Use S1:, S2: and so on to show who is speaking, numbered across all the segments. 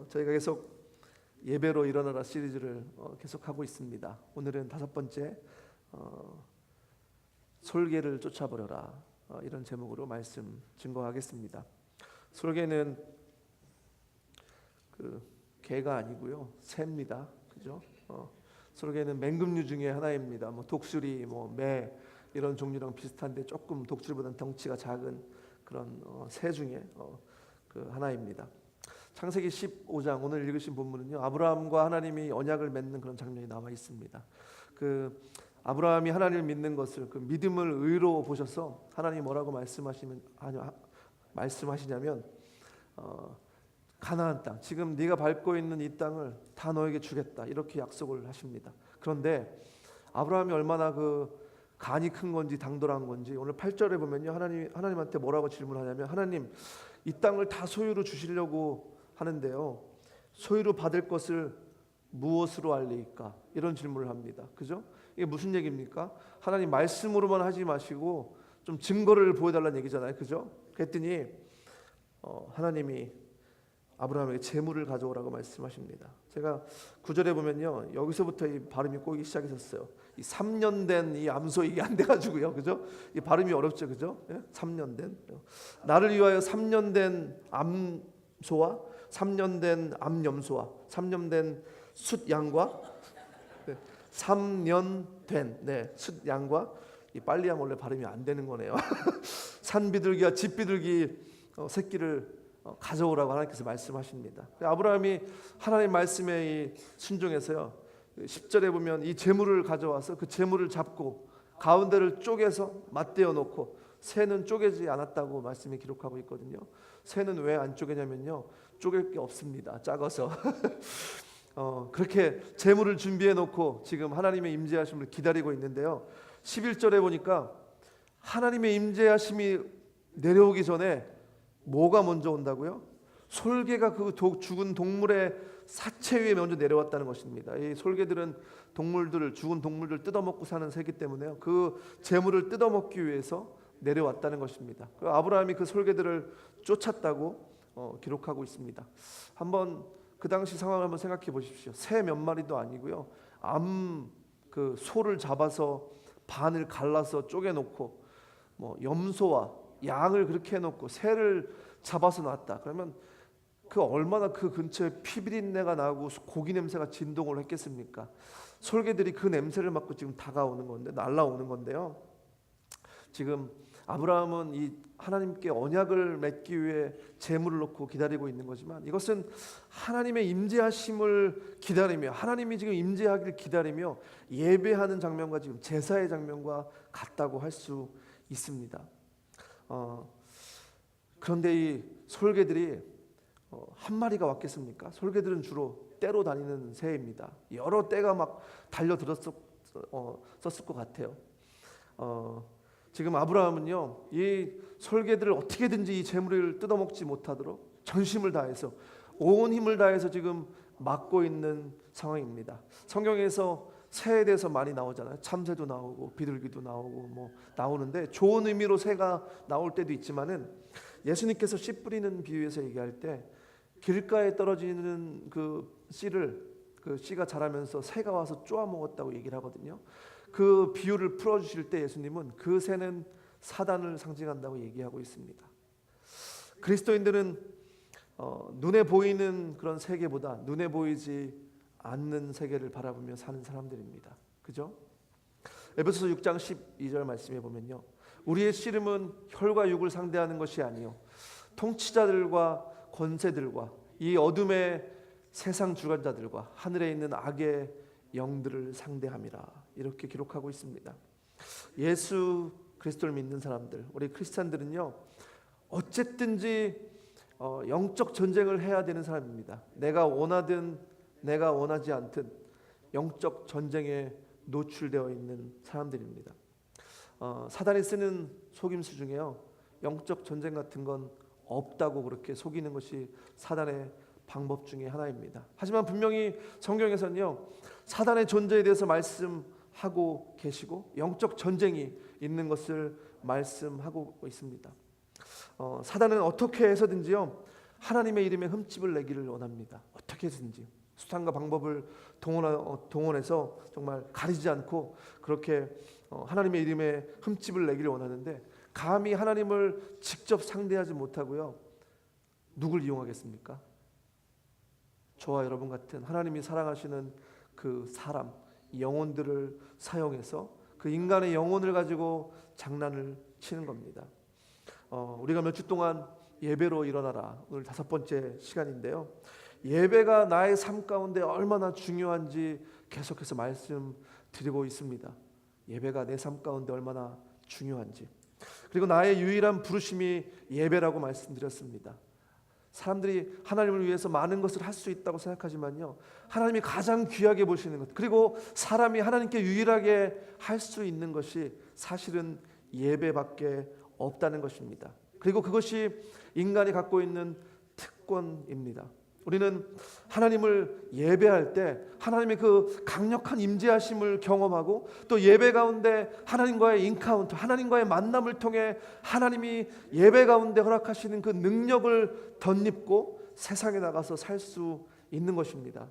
S1: 저희가 계속 예배로 일어나라 시리즈를 계속하고 있습니다. 오늘은 5번째 솔개를 쫓아버려라 이런 제목으로 말씀 증거하겠습니다. 솔개는 그 개가 아니고요, 새입니다. 그죠? 솔개는 맹금류 중에 하나입니다. 독수리, 매 이런 종류랑 비슷한데 조금 독수리보다는 덩치가 작은 그런 새 중에 그 하나입니다. 창세기 15장 오늘 읽으신 본문은요, 아브라함과 하나님이 언약을 맺는 그런 장면이 나와 있습니다. 그 아브라함이 하나님을 믿는 것을, 그 믿음을 의로 보셔서 하나님이 뭐라고 말씀하시냐면 가나안 땅, 지금 네가 밟고 있는 이 땅을 다 너에게 주겠다 이렇게 약속을 하십니다. 그런데 아브라함이 얼마나 그 간이 큰 건지 당돌한 건지 오늘 8절에 보면요, 하나님한테 뭐라고 질문하냐면, 하나님 이 땅을 다 소유로 주시려고 하는데요, 소유로 받을 것을 무엇으로 알리까? 이런 질문을 합니다. 그죠? 이게 무슨 얘기입니까? 하나님 말씀으로만 하지 마시고 좀 증거를 보여달라는 얘기잖아요. 그죠? 그랬더니 하나님이 아브라함에게 재물을 가져오라고 말씀하십니다. 제가 9절에 보면요, 여기서부터 이 발음이 꼬이기 시작했었어요. 이 3년 된 이 암소, 이게 안 돼가지고요, 그죠? 이 발음이 어렵죠, 그죠? 3년 된, 나를 위하여 3년 된 암소와 3년 된 암염소와 3년 된 숫양과 3년 된 숫양과, 이 빨리 하면 원래 발음이 안 되는 거네요. 산비둘기와 집비둘기 새끼를 가져오라고 하나님께서 말씀하십니다. 아브라함이 하나님 말씀에 순종해서요, 10절에 보면 이 재물을 가져와서 그 재물을 잡고 가운데를 쪼개서 맞대어 놓고, 새는 쪼개지 않았다고 말씀이 기록하고 있거든요. 새는 왜 안 쪼개냐면요, 쪼갤 게 없습니다. 작아서. 그렇게 재물을 준비해 놓고 지금 하나님의 임재하심을 기다리고 있는데요, 11절에 보니까 하나님의 임재하심이 내려오기 전에 뭐가 먼저 온다고요? 솔개가 그 죽은 동물의 사체 위에 먼저 내려왔다는 것입니다. 이 솔개들은 죽은 동물들 뜯어먹고 사는 새이기 때문에요, 그 재물을 뜯어먹기 위해서 내려왔다는 것입니다. 아브라함이 그 솔개들을 쫓았다고 기록하고 있습니다. 한번 그 당시 상황을 한번 생각해 보십시오. 새 몇 마리도 아니고요, 그 소를 잡아서 반을 갈라서 쪼개놓고 염소와 양을 그렇게 해놓고 새를 잡아서 놨다. 그러면 그 얼마나 그 근처에 피비린내가 나고 고기 냄새가 진동을 했겠습니까? 솔개들이 그 냄새를 맡고 지금 다가오는 건데, 날라오는 건데요, 지금 아브라함은 이 하나님께 언약을 맺기 위해 재물을 놓고 기다리고 있는 거지만, 이것은 하나님의 임재하심을 기다리며, 하나님이 지금 임재하기를 기다리며 예배하는 장면과 지금 제사의 장면과 같다고 할 수 있습니다. 그런데 이 솔개들이 한 마리가 왔겠습니까? 솔개들은 주로 떼로 다니는 새입니다. 여러 떼가 막 달려들었을 것 같아요. 지금 아브라함은요, 이 솔개들을 어떻게든지 이 재물을 뜯어먹지 못하도록 전심을 다해서, 온 힘을 다해서 지금 막고 있는 상황입니다. 성경에서 새에 대해서 많이 나오잖아요. 참새도 나오고 비둘기도 나오고 나오는데, 좋은 의미로 새가 나올 때도 있지만은, 예수님께서 씨 뿌리는 비유에서 얘기할 때 길가에 떨어지는 그 씨를, 그 씨가 자라면서 새가 와서 쪼아 먹었다고 얘기를 하거든요. 그 비유를 풀어주실 때 예수님은 그 새는 사단을 상징한다고 얘기하고 있습니다. 그리스도인들은 눈에 보이는 그런 세계보다 눈에 보이지 않는 세계를 바라보며 사는 사람들입니다. 그죠? 에베소서 6장 12절 말씀에 보면요, 우리의 씨름은 혈과 육을 상대하는 것이 아니요 통치자들과 권세들과 이 어둠의 세상 주관자들과 하늘에 있는 악의 영들을 상대함이라, 이렇게 기록하고 있습니다. 예수 그리스도를 믿는 사람들, 우리 크리스찬들은요, 어쨌든지 영적 전쟁을 해야 되는 사람입니다. 내가 원하든 내가 원하지 않든 영적 전쟁에 노출되어 있는 사람들입니다. 사단이 쓰는 속임수 중에요, 영적 전쟁 같은 건 없다고 그렇게 속이는 것이 사단의 방법 중에 하나입니다. 하지만 분명히 성경에서는요, 사단의 존재에 대해서 말씀하고 계시고 영적 전쟁이 있는 것을 말씀하고 있습니다. 사단은 어떻게 해서든지요, 하나님의 이름에 흠집을 내기를 원합니다. 어떻게든지 수단과 방법을 동원해서 정말 가리지 않고 그렇게 하나님의 이름에 흠집을 내기를 원하는데, 감히 하나님을 직접 상대하지 못하고요, 누굴 이용하겠습니까? 저와 여러분 같은 하나님이 사랑하시는 그 사람, 영혼들을 사용해서 그 인간의 영혼을 가지고 장난을 치는 겁니다. 우리가 몇 주 동안 예배로 일어나라, 오늘 5번째 시간인데요, 예배가 나의 삶 가운데 얼마나 중요한지 계속해서 말씀드리고 있습니다. 예배가 내 삶 가운데 얼마나 중요한지, 그리고 나의 유일한 부르심이 예배라고 말씀드렸습니다. 사람들이 하나님을 위해서 많은 것을 할 수 있다고 생각하지만요, 하나님이 가장 귀하게 보시는 것, 그리고 사람이 하나님께 유일하게 할 수 있는 것이 사실은 예배밖에 없다는 것입니다. 그리고 그것이 인간이 갖고 있는 특권입니다. 우리는 하나님을 예배할 때 하나님의 그 강력한 임재하심을 경험하고, 또 예배 가운데 하나님과의 인카운터, 하나님과의 만남을 통해 하나님이 예배 가운데 허락하시는 그 능력을 덧입고 세상에 나가서 살 수 있는 것입니다.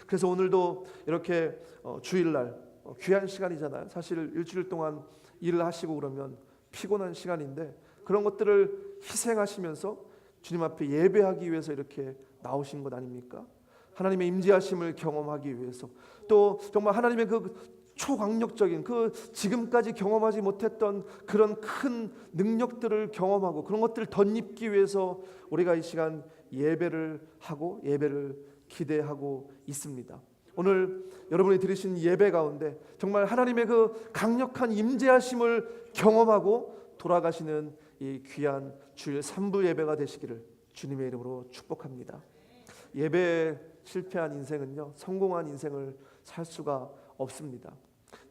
S1: 그래서 오늘도 이렇게 주일날 귀한 시간이잖아요. 사실 일주일 동안 일을 하시고 그러면 피곤한 시간인데, 그런 것들을 희생하시면서 주님 앞에 예배하기 위해서 이렇게 나오신 것 아닙니까? 하나님의 임재하심을 경험하기 위해서, 또 정말 하나님의 그 초강력적인, 그 지금까지 경험하지 못했던 그런 큰 능력들을 경험하고 그런 것들을 덧입기 위해서 우리가 이 시간 예배를 하고 예배를 기대하고 있습니다. 오늘 여러분이 들으신 예배 가운데 정말 하나님의 그 강력한 임재하심을 경험하고 돌아가시는 이 귀한 주일 3부 예배가 되시기를 주님의 이름으로 축복합니다. 예배에 실패한 인생은요, 성공한 인생을 살 수가 없습니다.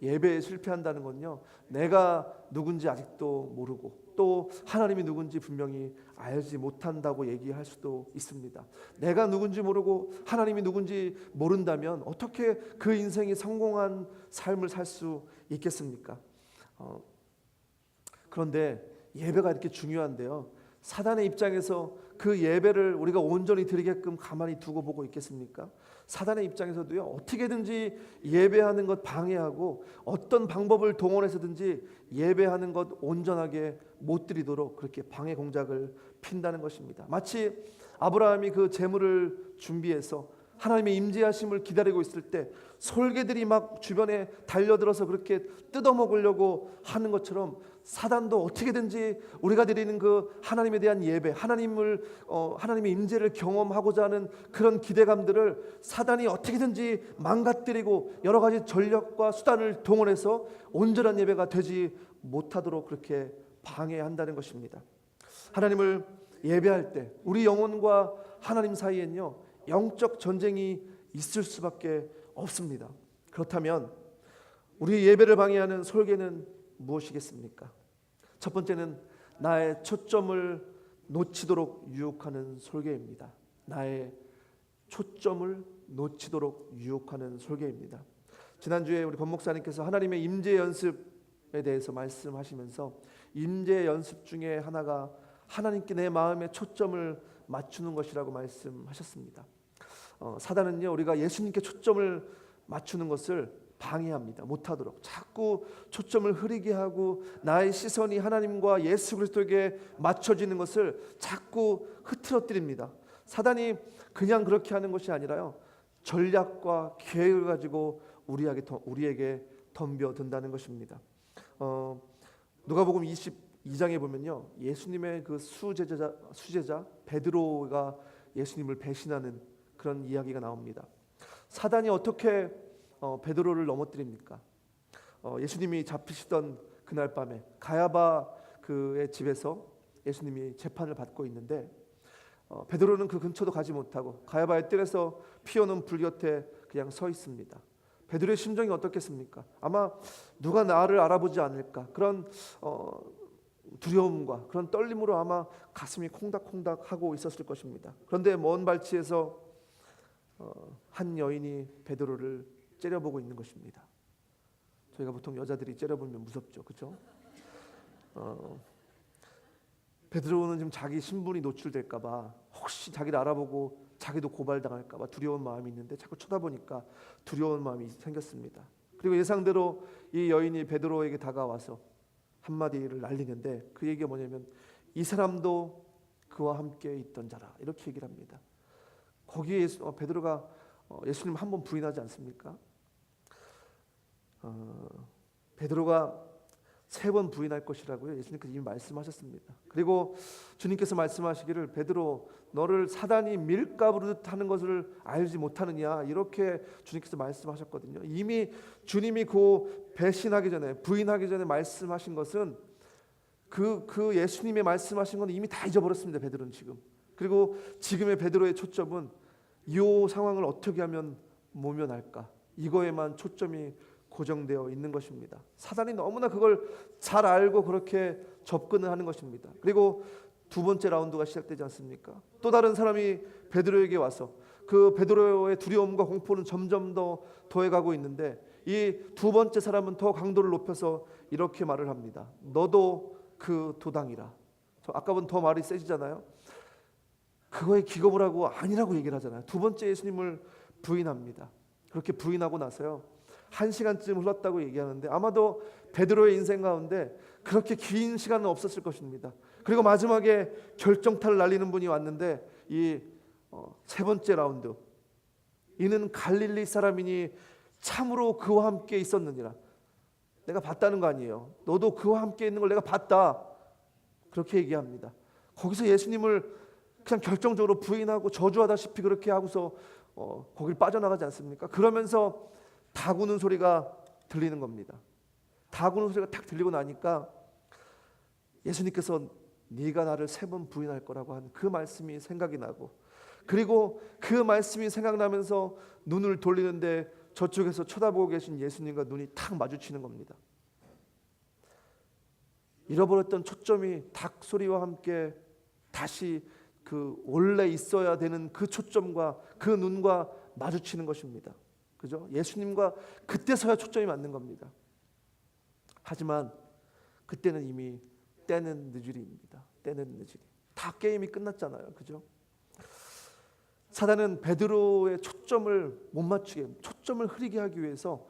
S1: 예배에 실패한다는 건요, 내가 누군지 아직도 모르고 또 하나님이 누군지 분명히 알지 못한다고 얘기할 수도 있습니다. 내가 누군지 모르고 하나님이 누군지 모른다면 어떻게 그 인생이 성공한 삶을 살 수 있겠습니까? 그런데 예배가 이렇게 중요한데요, 사단의 입장에서 그 예배를 우리가 온전히 드리게끔 가만히 두고 보고 있겠습니까? 사단의 입장에서도요, 어떻게든지 예배하는 것 방해하고 어떤 방법을 동원해서든지 예배하는 것 온전하게 못 드리도록 그렇게 방해 공작을 핀다는 것입니다. 마치 아브라함이 그 제물을 준비해서 하나님의 임재하심을 기다리고 있을 때 솔개들이 막 주변에 달려들어서 그렇게 뜯어먹으려고 하는 것처럼, 사단도 어떻게든지 우리가 드리는 그 하나님에 대한 예배, 하나님의 임재를 경험하고자 하는 그런 기대감들을 사단이 어떻게든지 망가뜨리고 여러 가지 전략과 수단을 동원해서 온전한 예배가 되지 못하도록 그렇게 방해한다는 것입니다. 하나님을 예배할 때 우리 영혼과 하나님 사이엔요, 영적 전쟁이 있을 수밖에 없습니다. 그렇다면 우리 예배를 방해하는 솔개는 무엇이겠습니까? 첫 번째는 나의 초점을 놓치도록 유혹하는 솔개입니다. 나의 초점을 놓치도록 유혹하는 솔개입니다. 지난주에 우리 권 목사님께서 하나님의 임재 연습에 대해서 말씀하시면서 임재 연습 중에 하나가 하나님께 내 마음의 초점을 맞추는 것이라고 말씀하셨습니다. 사단은요, 우리가 예수님께 초점을 맞추는 것을 방해합니다. 못하도록 자꾸 초점을 흐리게 하고 나의 시선이 하나님과 예수 그리스도에게 맞춰지는 것을 자꾸 흐트러뜨립니다. 사단이 그냥 그렇게 하는 것이 아니라요, 전략과 계획을 가지고 우리에게 덤벼든다는 것입니다. 누가복음 22장에 보면요, 예수님의 그 수제자 베드로가 예수님을 배신하는 그런 이야기가 나옵니다. 사단이 어떻게 베드로를 넘어뜨립니까? 예수님이 잡히시던 그날 밤에 가야바 그의 집에서 예수님이 재판을 받고 있는데, 베드로는 그 근처도 가지 못하고 가야바의 뜰에서 피어오는 불 곁에 그냥 서 있습니다. 베드로의 심정이 어떻겠습니까? 아마 누가 나를 알아보지 않을까, 그런 두려움과 그런 떨림으로 아마 가슴이 콩닥콩닥 하고 있었을 것입니다. 그런데 먼 발치에서 한 여인이 베드로를 째려보고 있는 것입니다. 저희가 보통 여자들이 째려보면 무섭죠, 그렇죠? 베드로는 지금 자기 신분이 노출될까 봐, 혹시 자기를 알아보고 자기도 고발당할까 봐 두려운 마음이 있는데 자꾸 쳐다보니까 두려운 마음이 생겼습니다. 그리고 예상대로 이 여인이 베드로에게 다가와서 한마디를 날리는데 그 얘기가 뭐냐면 이 사람도 그와 함께 있던 자라, 이렇게 얘기를 합니다. 거기에 베드로가 예수님 한 번 부인하지 않습니까? 베드로가 3번 부인할 것이라고요. 예수님께서 이미 말씀하셨습니다. 그리고 주님께서 말씀하시기를 베드로 너를 사단이 밀가부르듯 하는 것을 알지 못하느냐, 이렇게 주님께서 말씀하셨거든요. 이미 주님이 그 배신하기 전에, 부인하기 전에 말씀하신 것은 그 예수님의 말씀하신 건 이미 다 잊어버렸습니다. 베드로는 지금. 그리고 지금의 베드로의 초점은 이 상황을 어떻게 하면 모면할까, 이거에만 초점이 고정되어 있는 것입니다. 사단이 너무나 그걸 잘 알고 그렇게 접근을 하는 것입니다. 그리고 2번째 라운드가 시작되지 않습니까? 또 다른 사람이 베드로에게 와서 그 베드로의 두려움과 공포는 점점 더 더해가고 있는데 이 2번째 사람은 더 강도를 높여서 이렇게 말을 합니다. 너도 그 도당이라. 아까는 더 말이 세지잖아요. 그거에 기겁을 하고 아니라고 얘기를 하잖아요. 2번째 예수님을 부인합니다. 그렇게 부인하고 나서요, 1시간쯤 흘렀다고 얘기하는데 아마도 베드로의 인생 가운데 그렇게 긴 시간은 없었을 것입니다. 그리고 마지막에 결정타를 날리는 분이 왔는데 이 3번째 라운드, 이는 갈릴리 사람이니 참으로 그와 함께 있었느니라. 내가 봤다는 거 아니에요. 너도 그와 함께 있는 걸 내가 봤다, 그렇게 얘기합니다. 거기서 예수님을 그냥 결정적으로 부인하고 저주하다시피 그렇게 하고서 거길 빠져나가지 않습니까? 그러면서 닭 우는 소리가 들리는 겁니다. 닭 우는 소리가 딱 들리고 나니까 예수님께서 네가 나를 3번 부인할 거라고 한 그 말씀이 생각이 나고, 그리고 그 말씀이 생각나면서 눈을 돌리는데 저쪽에서 쳐다보고 계신 예수님과 눈이 탁 마주치는 겁니다. 잃어버렸던 초점이 닭 소리와 함께 다시 그 원래 있어야 되는 그 초점과 그 눈과 마주치는 것입니다. 그죠? 예수님과 그때서야 초점이 맞는 겁니다. 하지만 그때는 이미 때는 늦으리입니다. 때는 늦으리. 다 게임이 끝났잖아요. 그죠? 사단은 베드로의 초점을 못 맞추게, 초점을 흐리게 하기 위해서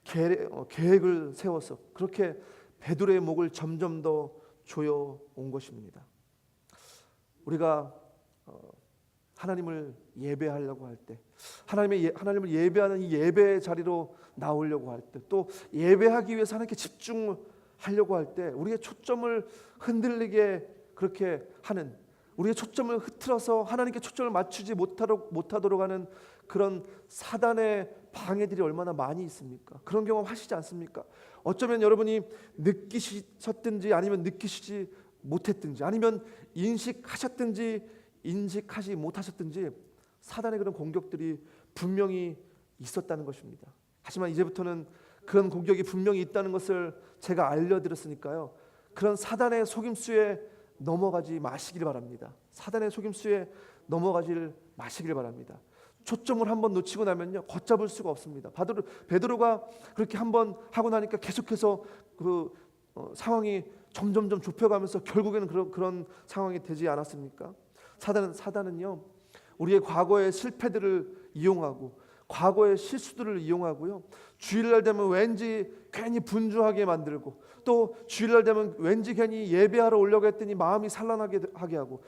S1: 계획을 세워서 그렇게 베드로의 목을 점점 더 조여 온 것입니다. 우리가 하나님을 예배하려고 할 때, 하나님을 예배하는 이 예배 자리로 나오려고 할 때, 또 예배하기 위해서 하나님께 집중하려고 할 때 우리의 초점을 흔들리게 그렇게 하는, 우리의 초점을 흐트러서 하나님께 초점을 맞추지 못하도록 하는 그런 사단의 방해들이 얼마나 많이 있습니까? 그런 경험 하시지 않습니까? 어쩌면 여러분이 느끼셨든지 아니면 느끼시지 못했든지 아니면 인식하셨든지 인식하지 못하셨든지 사단의 그런 공격들이 분명히 있었다는 것입니다. 하지만 이제부터는 그런 공격이 분명히 있다는 것을 제가 알려드렸으니까요, 그런 사단의 속임수에 넘어가지 마시길 바랍니다. 사단의 속임수에 넘어가지 마시길 바랍니다. 초점을 한번 놓치고 나면요, 걷잡을 수가 없습니다. 베드로가 그렇게 한번 하고 나니까 계속해서 그 상황이 점점점 좁혀가면서 결국에는 그런 상황이 되지 않았습니까? 사단은요, 우리의 과거의 실패들을 이용하고 과거의 실수들을 이용하고요, 주일날 되면 왠지 괜히 분주하게 만들고, 또 주일날 되면 왠지 괜히 예배하러 오려고 했더니 마음이 산란하게 하게 하고,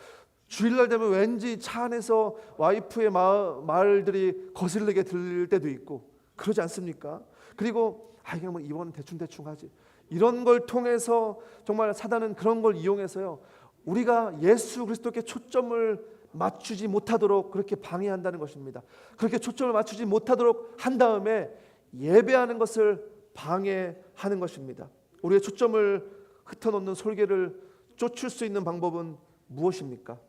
S1: 주일날 되면 왠지 차 안에서 와이프의 말들이 거슬리게 들릴 때도 있고 그러지 않습니까? 그리고 그냥 뭐 이번은 대충 하지, 이런 걸 통해서 정말 사단은 그런 걸 이용해서요, 우리가 예수 그리스도께 초점을 맞추지 못하도록 그렇게 방해한다는 것입니다. 그렇게 초점을 맞추지 못하도록 한 다음에 예배하는 것을 방해하는 것입니다. 우리의 초점을 흩어놓는 솔개를 쫓을 수 있는 방법은 무엇입니까?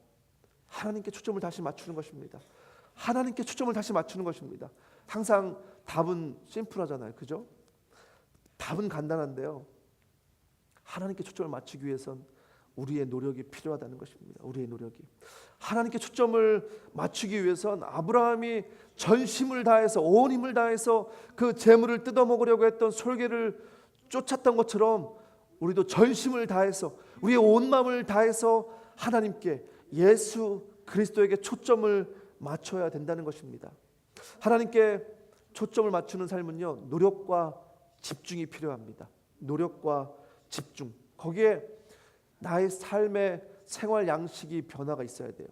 S1: 하나님께 초점을 다시 맞추는 것입니다. 하나님께 초점을 다시 맞추는 것입니다. 항상 답은 심플하잖아요. 그죠? 답은 간단한데요, 하나님께 초점을 맞추기 위해선 우리의 노력이 필요하다는 것입니다. 우리의 노력이. 하나님께 초점을 맞추기 위해선 아브라함이 전심을 다해서 온 힘을 다해서 그 재물을 뜯어먹으려고 했던 솔개를 쫓았던 것처럼 우리도 전심을 다해서 우리의 온 마음을 다해서 하나님께 예수 그리스도에게 초점을 맞춰야 된다는 것입니다. 하나님께 초점을 맞추는 삶은요, 노력과 집중이 필요합니다. 노력과 집중. 거기에 나의 삶의 생활 양식이 변화가 있어야 돼요.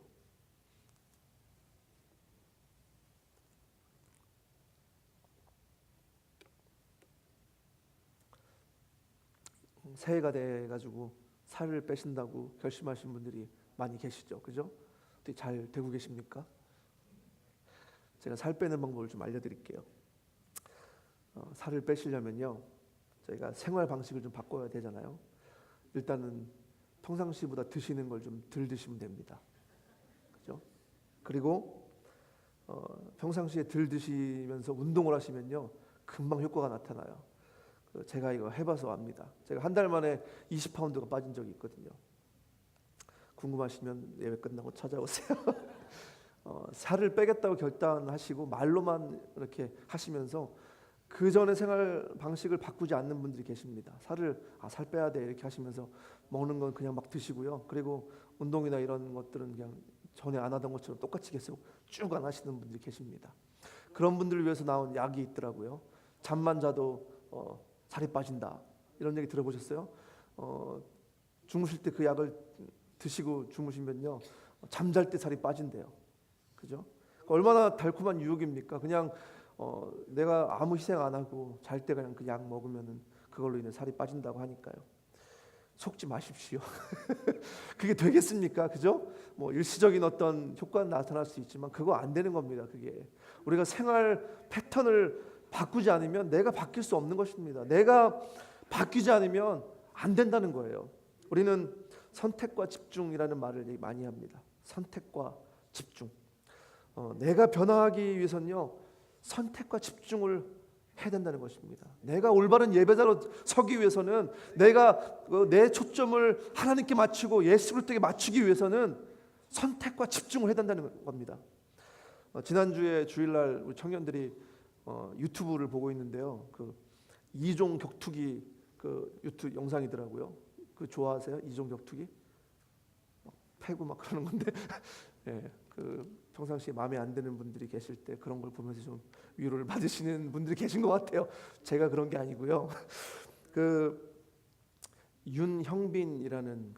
S1: 새해가 돼가지고 살을 빼신다고 결심하신 분들이 많이 계시죠, 그죠? 어떻게 잘 되고 계십니까? 제가 살 빼는 방법을 좀 알려드릴게요. 살을 빼시려면요, 저희가 생활 방식을 좀 바꿔야 되잖아요. 일단은 평상시보다 드시는 걸 좀 덜 드시면 됩니다, 그죠? 그리고 평상시에 덜 드시면서 운동을 하시면요, 금방 효과가 나타나요. 제가 이거 해봐서 압니다. 제가 한 달 만에 20파운드가 빠진 적이 있거든요. 궁금하시면 예배 끝나고 찾아오세요. 살을 빼겠다고 결단하시고 말로만 이렇게 하시면서 그 전에 생활 방식을 바꾸지 않는 분들이 계십니다. 살 빼야 돼 이렇게 하시면서 먹는 건 그냥 막 드시고요. 그리고 운동이나 이런 것들은 그냥 전에 안 하던 것처럼 똑같이 계속 쭉 안 하시는 분들이 계십니다. 그런 분들을 위해서 나온 약이 있더라고요. 잠만 자도 살이 빠진다, 이런 얘기 들어보셨어요? 주무실 때 그 약을 드시고 주무시면요, 잠잘 때 살이 빠진대요. 그죠? 얼마나 달콤한 유혹입니까? 그냥 내가 아무 희생 안 하고 잘 때 그냥 그 약 먹으면은 그걸로 인해 살이 빠진다고 하니까요. 속지 마십시오. 그게 되겠습니까? 그죠? 뭐 일시적인 어떤 효과는 나타날 수 있지만 그거 안 되는 겁니다. 그게 우리가 생활 패턴을 바꾸지 않으면 내가 바뀔 수 없는 것입니다. 내가 바뀌지 않으면 안 된다는 거예요. 우리는 선택과 집중이라는 말을 많이 합니다. 선택과 집중. 내가 변화하기 위해서는요, 선택과 집중을 해야 된다는 것입니다. 내가 올바른 예배자로 서기 위해서는, 내가 내 초점을 하나님께 맞추고 예수 그리스도에게 맞추기 위해서는 선택과 집중을 해야 된다는 겁니다. 지난주에 주일날 우리 청년들이 유튜브를 보고 있는데요, 그 이종 격투기 그 유튜브 영상이더라고요. 그 좋아하세요? 이종 격투기? 패고 막 그러는 건데 예, 그 평상시에 마음에 안 드는 분들이 계실 때 그런 걸 보면서 좀 위로를 받으시는 분들이 계신 것 같아요. 제가 그런 게 아니고요. 그 윤형빈이라는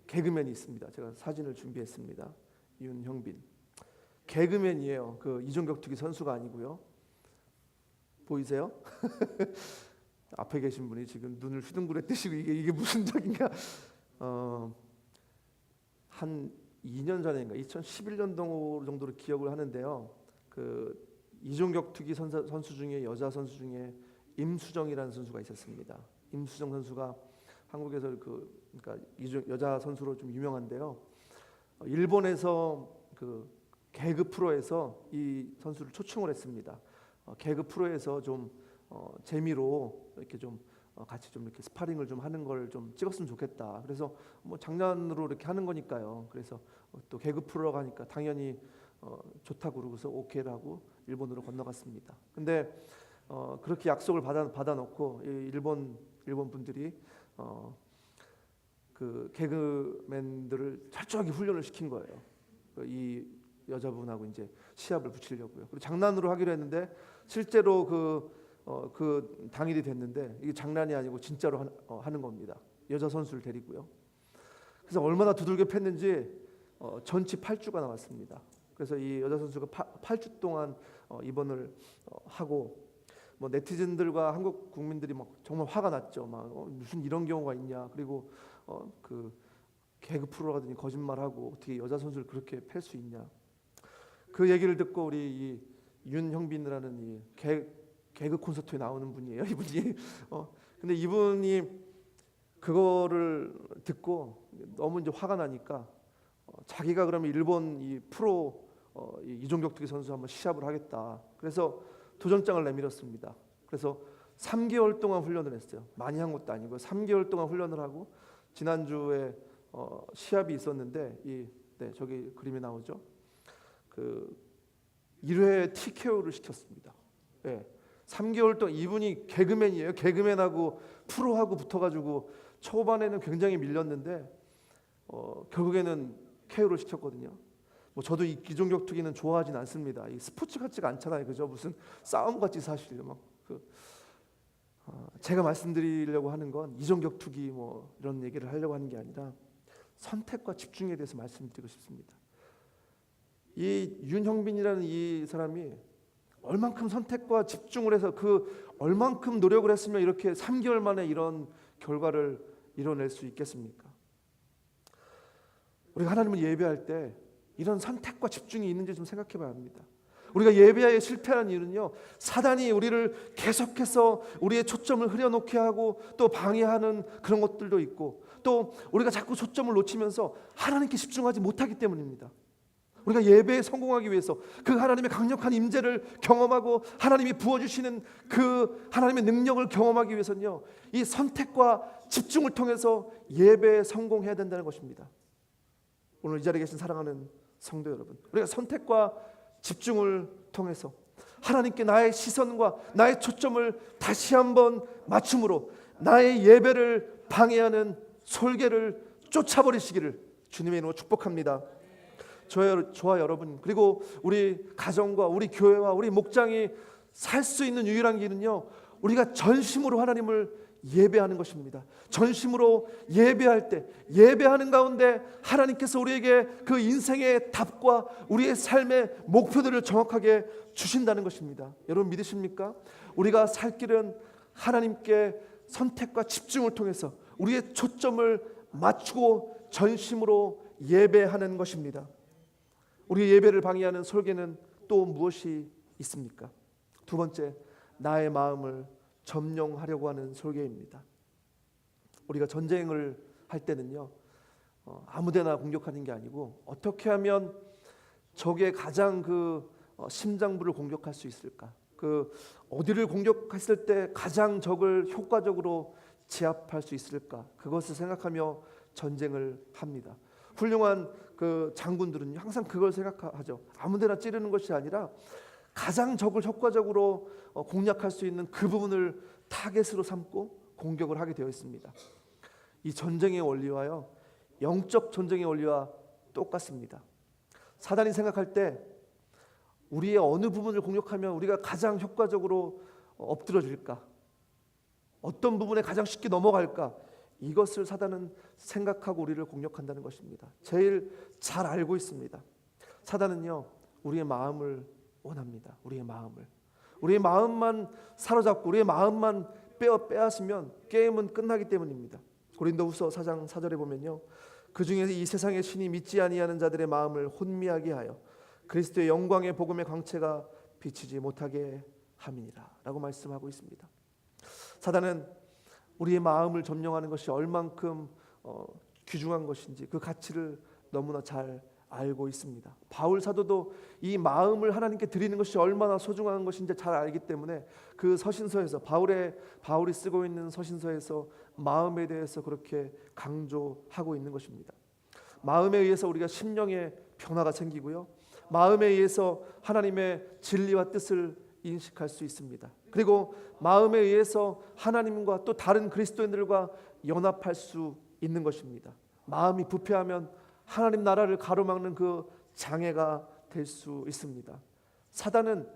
S1: 개그맨이 있습니다. 제가 사진을 준비했습니다. 윤형빈 개그맨이에요. 그 이종격투기 선수가 아니고요. 보이세요? 앞에 계신 분이 지금 눈을 휘둥그레 뜨시고 이게 무슨 적인가? 한 2년 전인가 2011년도 정도로 기억을 하는데요. 그 이종격투기 선수 중에 여자 선수 중에 임수정이라는 선수가 있었습니다. 임수정 선수가 한국에서 그러니까 여자 선수로 좀 유명한데요. 일본에서 그 개그 프로에서 이 선수를 초청을 했습니다. 개그 프로에서 좀 재미로 이렇게 좀 같이 좀 이렇게 스파링을 좀 하는 걸 좀 찍었으면 좋겠다. 그래서 뭐 장난으로 이렇게 하는 거니까요. 그래서 또 개그 프로라고 하니까 당연히 좋다고 그러고서 오케이를 하고 일본으로 건너갔습니다. 근데 그렇게 약속을 받아놓고 일본 분들이 그 개그맨들을 철저하게 훈련을 시킨 거예요. 이 여자분하고 이제 시합을 붙이려고요. 그리고 장난으로 하기로 했는데 실제로 그 당일이 됐는데 이게 장난이 아니고 진짜로 하는 겁니다. 여자 선수를 데리고요. 그래서 얼마나 두들겨 팼는지 전치 8주가 나왔습니다. 그래서 이 여자 선수가 8주 동안 입원을 하고, 뭐 네티즌들과 한국 국민들이 막 정말 화가 났죠. 막 무슨 이런 경우가 있냐. 그리고 그 개그 프로라더니 거짓말하고 어떻게 여자 선수를 그렇게 팰 수 있냐. 그 얘기를 듣고 우리 이 윤형빈이라는 이 개그 콘서트에 나오는 분이에요. 이분이 근데 이분이 그거를 듣고 너무 이제 화가 나니까 자기가 그러면 일본 이 프로 이종격투기 선수 한번 시합을 하겠다. 그래서 도전장을 내밀었습니다. 그래서 3개월 동안 훈련을 했어요. 많이 한 것도 아니고 3개월 동안 훈련을 하고 지난주에 시합이 있었는데 저기 그림에 나오죠. 그 1회 TKO를 시켰습니다. 예. 3개월 동안 이분이 개그맨이에요. 개그맨하고 프로하고 붙어가지고 초반에는 굉장히 밀렸는데 결국에는 KO를 시켰거든요. 뭐 저도 이 기존격투기는 좋아하진 않습니다. 이 스포츠 같지가 않잖아요, 그죠? 무슨 싸움 같지 사실. 제가 말씀드리려고 하는 건 이종격투기 뭐 이런 얘기를 하려고 하는 게 아니라 선택과 집중에 대해서 말씀드리고 싶습니다. 이 윤형빈이라는 이 사람이 얼만큼 선택과 집중을 해서 얼만큼 노력을 했으면 이렇게 3개월 만에 이런 결과를 이뤄낼 수 있겠습니까? 우리가 하나님을 예배할 때 이런 선택과 집중이 있는지 좀 생각해 봐야 합니다. 우리가 예배에 실패하는 이유는요, 사단이 우리를 계속해서 우리의 초점을 흐려놓게 하고 또 방해하는 그런 것들도 있고, 또 우리가 자꾸 초점을 놓치면서 하나님께 집중하지 못하기 때문입니다. 우리가 예배에 성공하기 위해서 그 하나님의 강력한 임재를 경험하고 하나님이 부어주시는 그 하나님의 능력을 경험하기 위해서는요, 이 선택과 집중을 통해서 예배에 성공해야 된다는 것입니다. 오늘 이 자리에 계신 사랑하는 성도 여러분, 우리가 선택과 집중을 통해서 하나님께 나의 시선과 나의 초점을 다시 한번 맞춤으로 나의 예배를 방해하는 솔개를 쫓아버리시기를 주님의 이름으로 축복합니다. 저와 여러분, 그리고 우리 가정과 우리 교회와 우리 목장이 살 수 있는 유일한 길은요, 우리가 전심으로 하나님을 예배하는 것입니다. 전심으로 예배할 때, 예배하는 가운데 하나님께서 우리에게 그 인생의 답과 우리의 삶의 목표들을 정확하게 주신다는 것입니다. 여러분 믿으십니까? 우리가 살 길은 하나님께 선택과 집중을 통해서 우리의 초점을 맞추고 전심으로 예배하는 것입니다. 우리의 예배를 방해하는 설계는 또 무엇이 있습니까? 두 번째, 나의 마음을 점령하려고 하는 설계입니다. 우리가 전쟁을 할 때는요, 아무데나 공격하는 게 아니고 어떻게 하면 적의 가장 심장부를 공격할 수 있을까? 어디를 공격했을 때 가장 적을 효과적으로 제압할 수 있을까? 그것을 생각하며 전쟁을 합니다. 훌륭한 장군들은 항상 그걸 생각하죠. 아무데나 찌르는 것이 아니라 가장 적을 효과적으로 공략할 수 있는 그 부분을 타겟으로 삼고 공격을 하게 되어 있습니다. 이 전쟁의 원리와요, 영적 전쟁의 원리와 똑같습니다. 사단이 생각할 때 우리의 어느 부분을 공격하면 우리가 가장 효과적으로 엎드러질까, 어떤 부분에 가장 쉽게 넘어갈까, 이것을 사단은 생각하고 우리를 공격한다는 것입니다. 제일 잘 알고 있습니다. 사단은요, 우리의 마음을 원합니다. 우리의 마음만 사로잡고 우리의 마음만 빼앗으면 게임은 끝나기 때문입니다. 고린도후서 4장 4절에 보면요, 그 중에서 이 세상의 신이 믿지 아니하는 자들의 마음을 혼미하게 하여 그리스도의 영광의 복음의 광채가 비치지 못하게 함이니라 라고 말씀하고 있습니다. 사단은 우리의 마음을 점령하는 것이 얼만큼 귀중한 것인지 그 가치를 너무나 잘 알고 있습니다. 바울 사도도 이 마음을 하나님께 드리는 것이 얼마나 소중한 것인지 잘 알기 때문에 그 서신서에서 바울이 쓰고 있는 서신서에서 마음에 대해서 그렇게 강조하고 있는 것입니다. 마음에 의해서 우리가 심령의 변화가 생기고요, 마음에 의해서 하나님의 진리와 뜻을 인식할 수 있습니다. 그리고 마음에 의해서 하나님과 또 다른 그리스도인들과 연합할 수 있는 것입니다. 마음이 부패하면 하나님 나라를 가로막는 그 장애가 될 수 있습니다. 사단은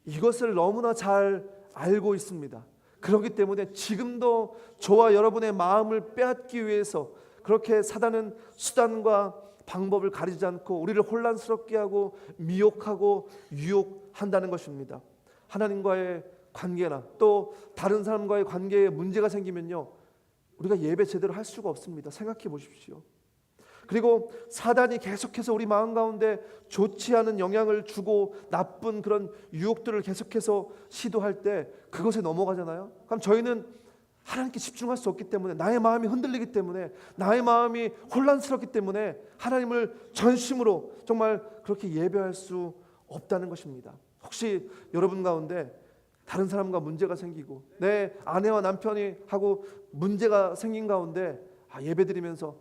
S1: 이것을 너무나 잘 알고 있습니다. 그렇기 때문에 지금도 저와 여러분의 마음을 빼앗기 위해서 그렇게 사단은 수단과 방법을 가리지 않고 우리를 혼란스럽게 하고 미혹하고 유혹한다는 것입니다. 하나님과의 관계나 또 다른 사람과의 관계에 문제가 생기면요, 우리가 예배 제대로 할 수가 없습니다. 생각해 보십시오. 그리고 사단이 계속해서 우리 마음 가운데 좋지 않은 영향을 주고 나쁜 그런 유혹들을 계속해서 시도할 때 그것에 넘어가잖아요. 그럼 저희는 하나님께 집중할 수 없기 때문에, 나의 마음이 흔들리기 때문에, 나의 마음이 혼란스럽기 때문에 하나님을 전심으로 정말 그렇게 예배할 수 없다는 것입니다. 혹시 여러분 가운데 다른 사람과 문제가 생기고 내 아내와 남편이 하고 문제가 생긴 가운데 예배드리면서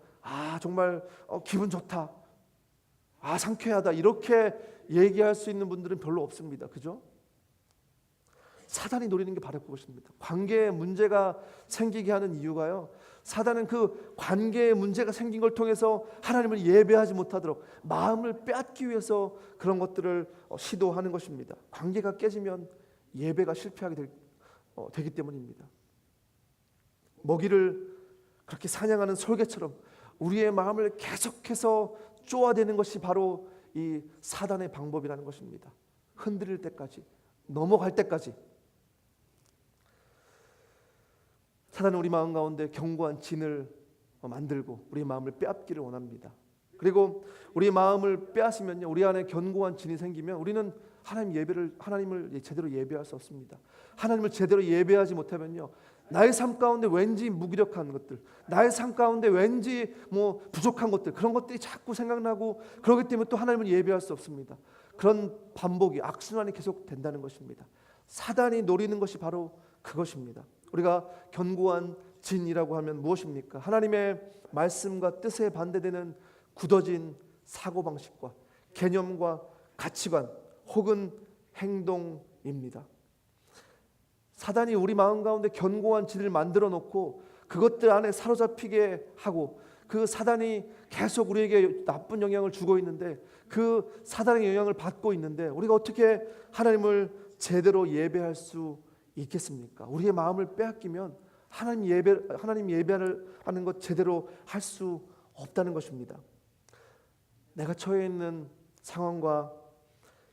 S1: 정말 기분 좋다, 상쾌하다, 이렇게 얘기할 수 있는 분들은 별로 없습니다. 그죠? 사단이 노리는 게 바로 그것입니다. 관계에 문제가 생기게 하는 이유가요, 사단은 그 관계에 문제가 생긴 걸 통해서 하나님을 예배하지 못하도록 마음을 빼앗기 위해서 그런 것들을 시도하는 것입니다. 관계가 깨지면 예배가 실패하게 되기 때문입니다. 먹이를 그렇게 사냥하는 솔개처럼 우리의 마음을 계속해서 쪼아대는 것이 바로 이 사단의 방법이라는 것입니다. 흔들릴 때까지, 넘어갈 때까지. 사단은 우리 마음 가운데 견고한 진을 만들고 우리 마음을 빼앗기를 원합니다. 그리고 우리 마음을 빼앗으면요, 우리 안에 견고한 진이 생기면 우리는 하나님을 제대로 예배할 수 없습니다. 하나님을 제대로 예배하지 못하면요, 나의 삶 가운데 왠지 무기력한 것들, 나의 삶 가운데 왠지 부족한 것들, 그런 것들이 자꾸 생각나고, 그렇기 때문에 또 하나님을 예배할 수 없습니다. 그런 반복이, 악순환이 계속 된다는 것입니다. 사단이 노리는 것이 바로 그것입니다. 우리가 견고한 진이라고 하면 무엇입니까? 하나님의 말씀과 뜻에 반대되는 굳어진 사고방식과 개념과 가치관 혹은 행동입니다. 사단이 우리 마음 가운데 견고한 진을 만들어 놓고 그것들 안에 사로잡히게 하고, 그 사단이 계속 우리에게 나쁜 영향을 주고 있는데, 그 사단의 영향을 받고 있는데 우리가 어떻게 하나님을 제대로 예배할 수 있겠습니까? 우리의 마음을 빼앗기면 하나님 예배를 하는 것 제대로 할 수 없다는 것입니다. 내가 처해 있는 상황과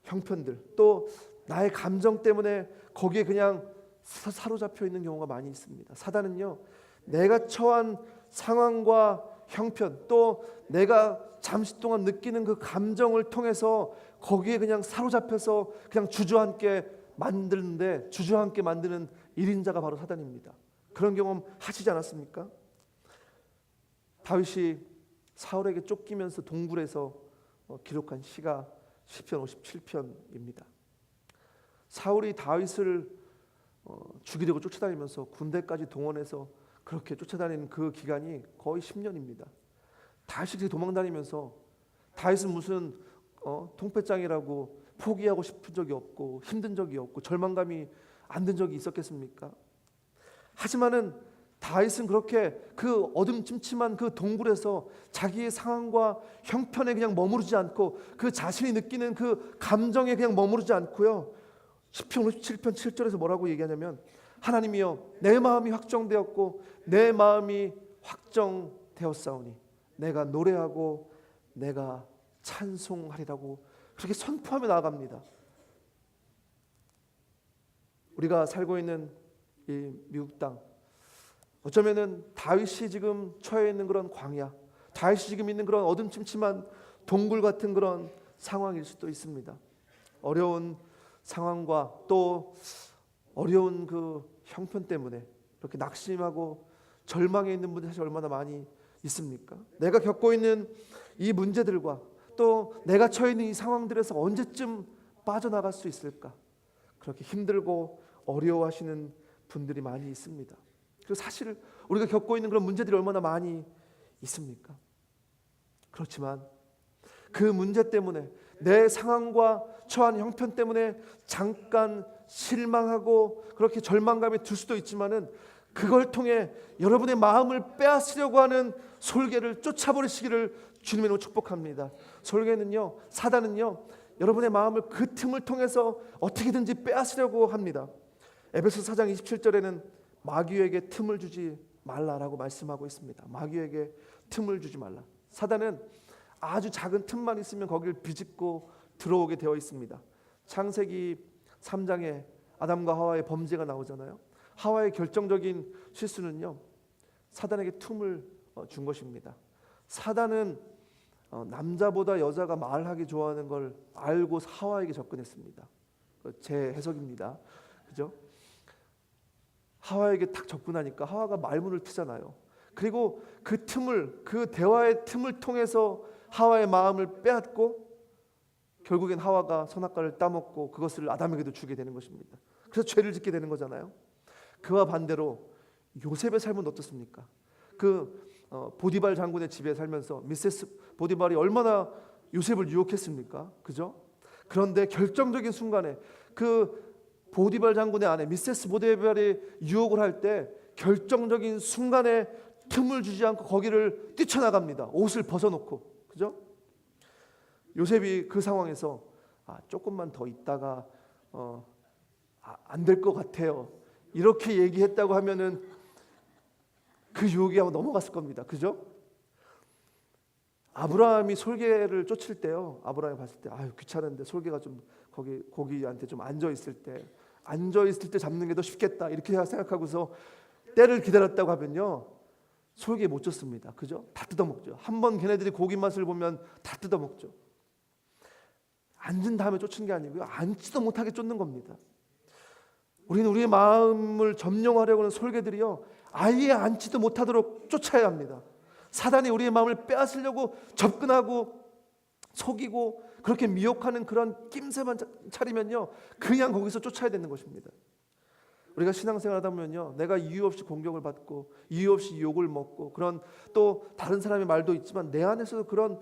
S1: 형편들, 또 나의 감정 때문에 거기에 그냥 사로잡혀 있는 경우가 많이 있습니다. 사단은요, 내가 처한 상황과 형편, 또 내가 잠시 동안 느끼는 그 감정을 통해서 거기에 그냥 사로잡혀서 그냥 주저앉게 만드는데, 주저앉게 만드는 일인자가 바로 사단입니다. 그런 경험 하시지 않았습니까? 다윗이 사울에게 쫓기면서 동굴에서 기록한 시가 시편 57편입니다. 사울이 다윗을 죽이려고 쫓아다니면서 군대까지 동원해서 그렇게 쫓아다니는 그 기간이 거의 10년입니다. 다윗이 도망다니면서, 다윗은 무슨 통폐장이라고 포기하고 싶은 적이 없고 힘든 적이 없고 절망감이 안 든 적이 있었겠습니까? 하지만은 다윗은 그렇게 그 어둠침침한 그 동굴에서 자기의 상황과 형편에 그냥 머무르지 않고, 그 자신이 느끼는 그 감정에 그냥 머무르지 않고요, 시편 57편 7절에서 뭐라고 얘기하냐면, 하나님이여 내 마음이 확정되었고 내 마음이 확정되었사오니 내가 노래하고 내가 찬송하리라고 그렇게 선포하며 나아갑니다. 우리가 살고 있는 이 미국 땅, 어쩌면은 다윗이 지금 처해 있는 그런 광야, 다윗이 지금 있는 그런 어둠침침한 동굴 같은 그런 상황일 수도 있습니다. 어려운 상황과 또 어려운 그 형편 때문에 이렇게 낙심하고 절망해 있는 분들이 사실 얼마나 많이 있습니까? 내가 겪고 있는 이 문제들과 또 내가 처해 있는 이 상황들에서 언제쯤 빠져나갈 수 있을까? 그렇게 힘들고 어려워하시는 분들이 많이 있습니다. 그리고 사실 우리가 겪고 있는 그런 문제들이 얼마나 많이 있습니까? 그렇지만 그 문제 때문에, 내 상황과 처한 형편 때문에 잠깐 실망하고 그렇게 절망감이 들 수도 있지만은, 그걸 통해 여러분의 마음을 빼앗으려고 하는 솔개를 쫓아버리시기를 주님으로 축복합니다. 솔개는요, 사단은요, 여러분의 마음을 그 틈을 통해서 어떻게든지 빼앗으려고 합니다. 에베소 4장 27절에는 마귀에게 틈을 주지 말라라고 말씀하고 있습니다. 마귀에게 틈을 주지 말라. 사단은 아주 작은 틈만 있으면 거기를 비집고 들어오게 되어 있습니다. 창세기 3장에 아담과 하와의 범죄가 나오잖아요. 하와의 결정적인 실수는요, 사단에게 틈을 준 것입니다. 사단은 남자보다 여자가 말하기 좋아하는 걸 알고 하와에게 접근했습니다. 제 해석입니다. 그죠? 하와에게 딱 접근하니까 하와가 말문을 트잖아요. 그리고 그 대화의 틈을 통해서 하와의 마음을 빼앗고 결국엔 하와가 선악과를 따먹고 그것을 아담에게도 주게 되는 것입니다. 그래서 죄를 짓게 되는 거잖아요. 그와 반대로 요셉의 삶은 어떻습니까? 보디발 장군의 집에 살면서 미세스 보디발이 얼마나 요셉을 유혹했습니까? 그죠? 그런데 결정적인 순간에 그 보디발 장군의 아내 미세스 보디발이 유혹을 할 때 결정적인 순간에 틈을 주지 않고 거기를 뛰쳐나갑니다. 옷을 벗어놓고. 그죠? 요셉이 그 상황에서 조금만 더 있다가 안 될 것 같아요, 이렇게 얘기했다고 하면은 그 유혹이 아마 넘어갔을 겁니다. 그죠? 아브라함이 솔개를 쫓을 때요, 아브라함이 봤을 때 귀찮은데 솔개가 좀 고기한테 좀 앉아 있을 때 잡는 게 더 쉽겠다, 이렇게 생각하고서 때를 기다렸다고 하면요, 솔개 못 쫓습니다. 그죠? 다 뜯어먹죠. 한번 걔네들이 고기 맛을 보면 다 뜯어먹죠. 앉은 다음에 쫓은 게 아니고요, 앉지도 못하게 쫓는 겁니다. 우리는 우리의 마음을 점령하려고 하는 솔개들이요, 아예 앉지도 못하도록 쫓아야 합니다. 사단이 우리의 마음을 빼앗으려고 접근하고 속이고 그렇게 미혹하는 그런 낌새만 차리면요, 그냥 거기서 쫓아야 되는 것입니다. 우리가 신앙생활 하다 보면요, 내가 이유 없이 공격을 받고 이유 없이 욕을 먹고 그런, 또 다른 사람의 말도 있지만 내 안에서도 그런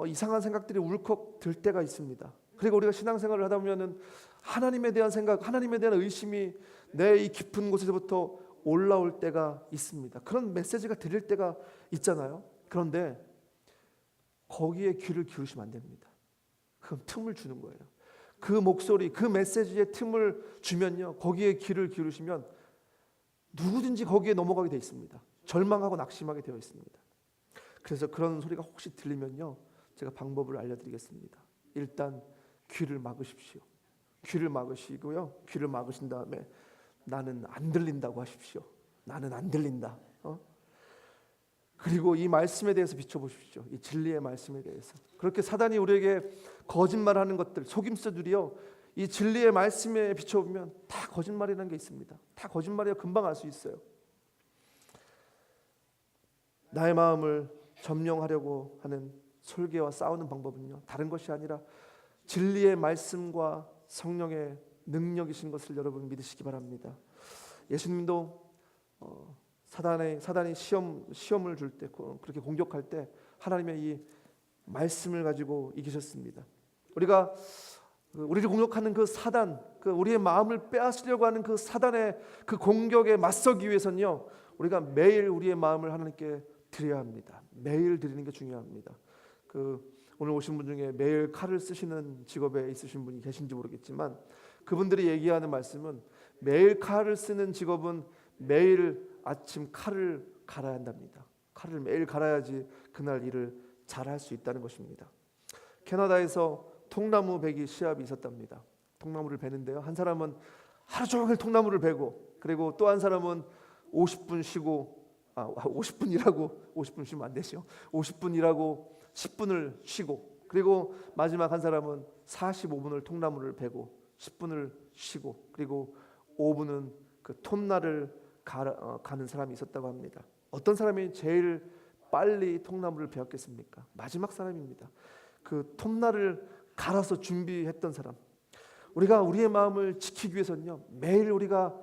S1: 이상한 생각들이 울컥 들 때가 있습니다. 그리고 우리가 신앙생활을 하다 보면은 하나님에 대한 생각, 하나님에 대한 의심이 내 이 깊은 곳에서부터 올라올 때가 있습니다. 그런 메시지가 들릴 때가 있잖아요. 그런데 거기에 귀를 기울이시면 안 됩니다. 그럼 틈을 주는 거예요. 그 목소리, 그 메시지에 틈을 주면요, 거기에 귀를 기울이시면 누구든지 거기에 넘어가게 되어 있습니다. 절망하고 낙심하게 되어 있습니다. 그래서 그런 소리가 혹시 들리면요, 제가 방법을 알려드리겠습니다. 일단 귀를 막으십시오. 귀를 막으시고요, 귀를 막으신 다음에 나는 안 들린다고 하십시오. 나는 안 들린다. 그리고 이 말씀에 대해서 비춰보십시오. 이 진리의 말씀에 대해서. 그렇게 사단이 우리에게 거짓말하는 것들, 속임수들이요, 이 진리의 말씀에 비춰보면 다 거짓말이라는 게 있습니다. 다 거짓말이야. 금방 알 수 있어요. 나의 마음을 점령하려고 하는 솔개와 싸우는 방법은요, 다른 것이 아니라 진리의 말씀과 성령의 능력이신 것을 여러분 믿으시기 바랍니다. 예수님도 사단이 시험을 줄 때, 그렇게 공격할 때 하나님의 이 말씀을 가지고 이기셨습니다. 우리가 우리를 공격하는 그 사단, 우리의 마음을 빼앗으려고 하는 그 사단의 그 공격에 맞서기 위해서는요, 우리가 매일 우리의 마음을 하나님께 드려야 합니다. 매일 드리는 게 중요합니다. 오늘 오신 분 중에 매일 칼을 쓰시는 직업에 있으신 분이 계신지 모르겠지만, 그분들이 얘기하는 말씀은 매일 칼을 쓰는 직업은 매일 아침 칼을 갈아야 한답니다. 칼을 매일 갈아야지 그날 일을 잘할 수 있다는 것입니다. 캐나다에서 통나무 베기 시합이 있었답니다. 통나무를 베는데요, 한 사람은 하루 종일 통나무를 베고, 그리고 또 한 사람은 50분 쉬고 50분 일하고 50분 쉬면 안 되죠. 50분 일하고 10분을 쉬고, 그리고 마지막 한 사람은 45분을 통나무를 베고 10분을 쉬고, 그리고 5분은 그 톱날을 가는 사람이 있었다고 합니다. 어떤 사람이 제일 빨리 통나무를 베었겠습니까? 마지막 사람입니다. 그 톱날을 갈아서 준비했던 사람. 우리가 우리의 마음을 지키기 위해서는요, 매일 우리가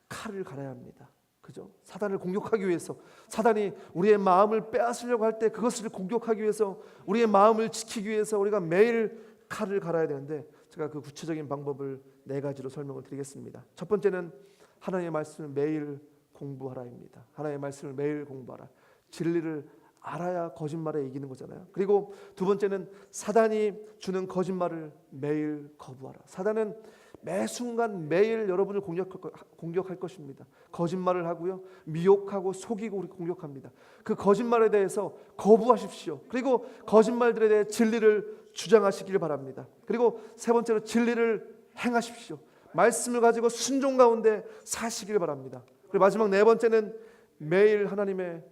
S1: 칼을 갈아야 합니다. 그죠? 사단을 공격하기 위해서, 사단이 우리의 마음을 빼앗으려고 할 때 그것을 공격하기 위해서, 우리의 마음을 지키기 위해서 우리가 매일 칼을 갈아야 되는데, 제가 그 구체적인 방법을 4가지로 설명을 드리겠습니다. 첫 번째는 하나님의 말씀을 매일 공부하라입니다. 하나님의 말씀을 매일 공부하라. 진리를 알아야 거짓말에 이기는 거잖아요. 그리고 두 번째는 사단이 주는 거짓말을 매일 거부하라. 사단은 매 순간 매일 여러분을 공격할 것입니다. 거짓말을 하고요, 미혹하고 속이고 우리 공격합니다. 그 거짓말에 대해서 거부하십시오. 그리고 거짓말들에 대해 진리를 주장하시길 바랍니다. 그리고 세 번째로 진리를 행하십시오. 말씀을 가지고 순종 가운데 사시길 바랍니다. 그리고 마지막 4번째는 매일 하나님의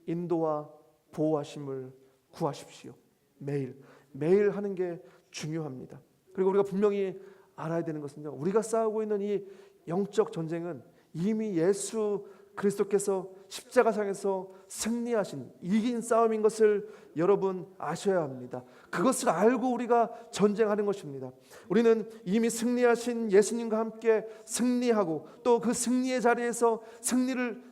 S1: 인도와 보호하심을 구하십시오. 매일 하는 게 중요합니다. 그리고 우리가 분명히 알아야 되는 것은요, 우리가 싸우고 있는 이 영적 전쟁은 이미 예수 그리스도께서 십자가상에서 승리하신, 이긴 싸움인 것을 여러분 아셔야 합니다. 그것을 알고 우리가 전쟁하는 것입니다. 우리는 이미 승리하신 예수님과 함께 승리하고, 또 그 승리의 자리에서 승리를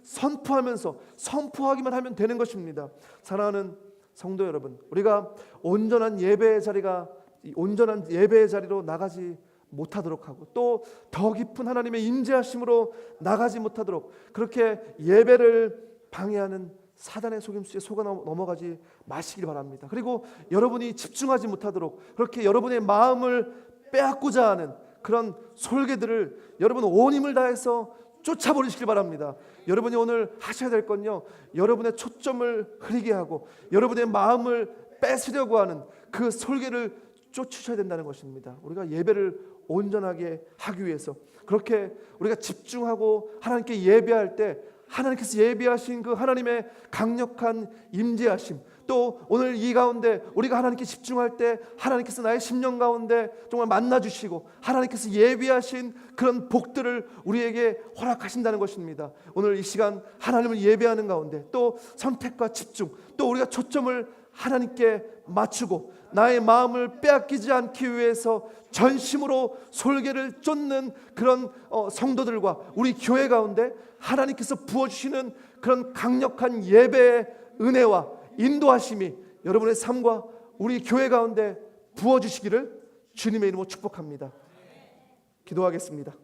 S1: 선포하기만 하면 되는 것입니다. 사랑하는 성도 여러분, 우리가 온전한 예배의 자리로 나가지 못하도록 하고, 또 더 깊은 하나님의 임재하심으로 나가지 못하도록 그렇게 예배를 방해하는 사단의 속임수에 속아 넘어가지 마시길 바랍니다. 그리고 여러분이 집중하지 못하도록 그렇게 여러분의 마음을 빼앗고자 하는 그런 솔개들을 여러분 온 힘을 다해서 쫓아버리시길 바랍니다. 여러분이 오늘 하셔야 될 건요, 여러분의 초점을 흐리게 하고 여러분의 마음을 뺏으려고 하는 그 솔개를 쫓으셔야 된다는 것입니다. 우리가 예배를 온전하게 하기 위해서 그렇게 우리가 집중하고 하나님께 예배할 때 하나님께서 예비하신 그 하나님의 강력한 임재하심, 또 오늘 이 가운데 우리가 하나님께 집중할 때 하나님께서 나의 심령 가운데 정말 만나주시고 하나님께서 예비하신 그런 복들을 우리에게 허락하신다는 것입니다. 오늘 이 시간 하나님을 예배하는 가운데 또 선택과 집중, 또 우리가 초점을 하나님께 맞추고 나의 마음을 빼앗기지 않기 위해서 전심으로 솔개를 쫓는 그런 성도들과 우리 교회 가운데 하나님께서 부어주시는 그런 강력한 예배의 은혜와 인도하심이 여러분의 삶과 우리 교회 가운데 부어주시기를 주님의 이름으로 축복합니다. 기도하겠습니다.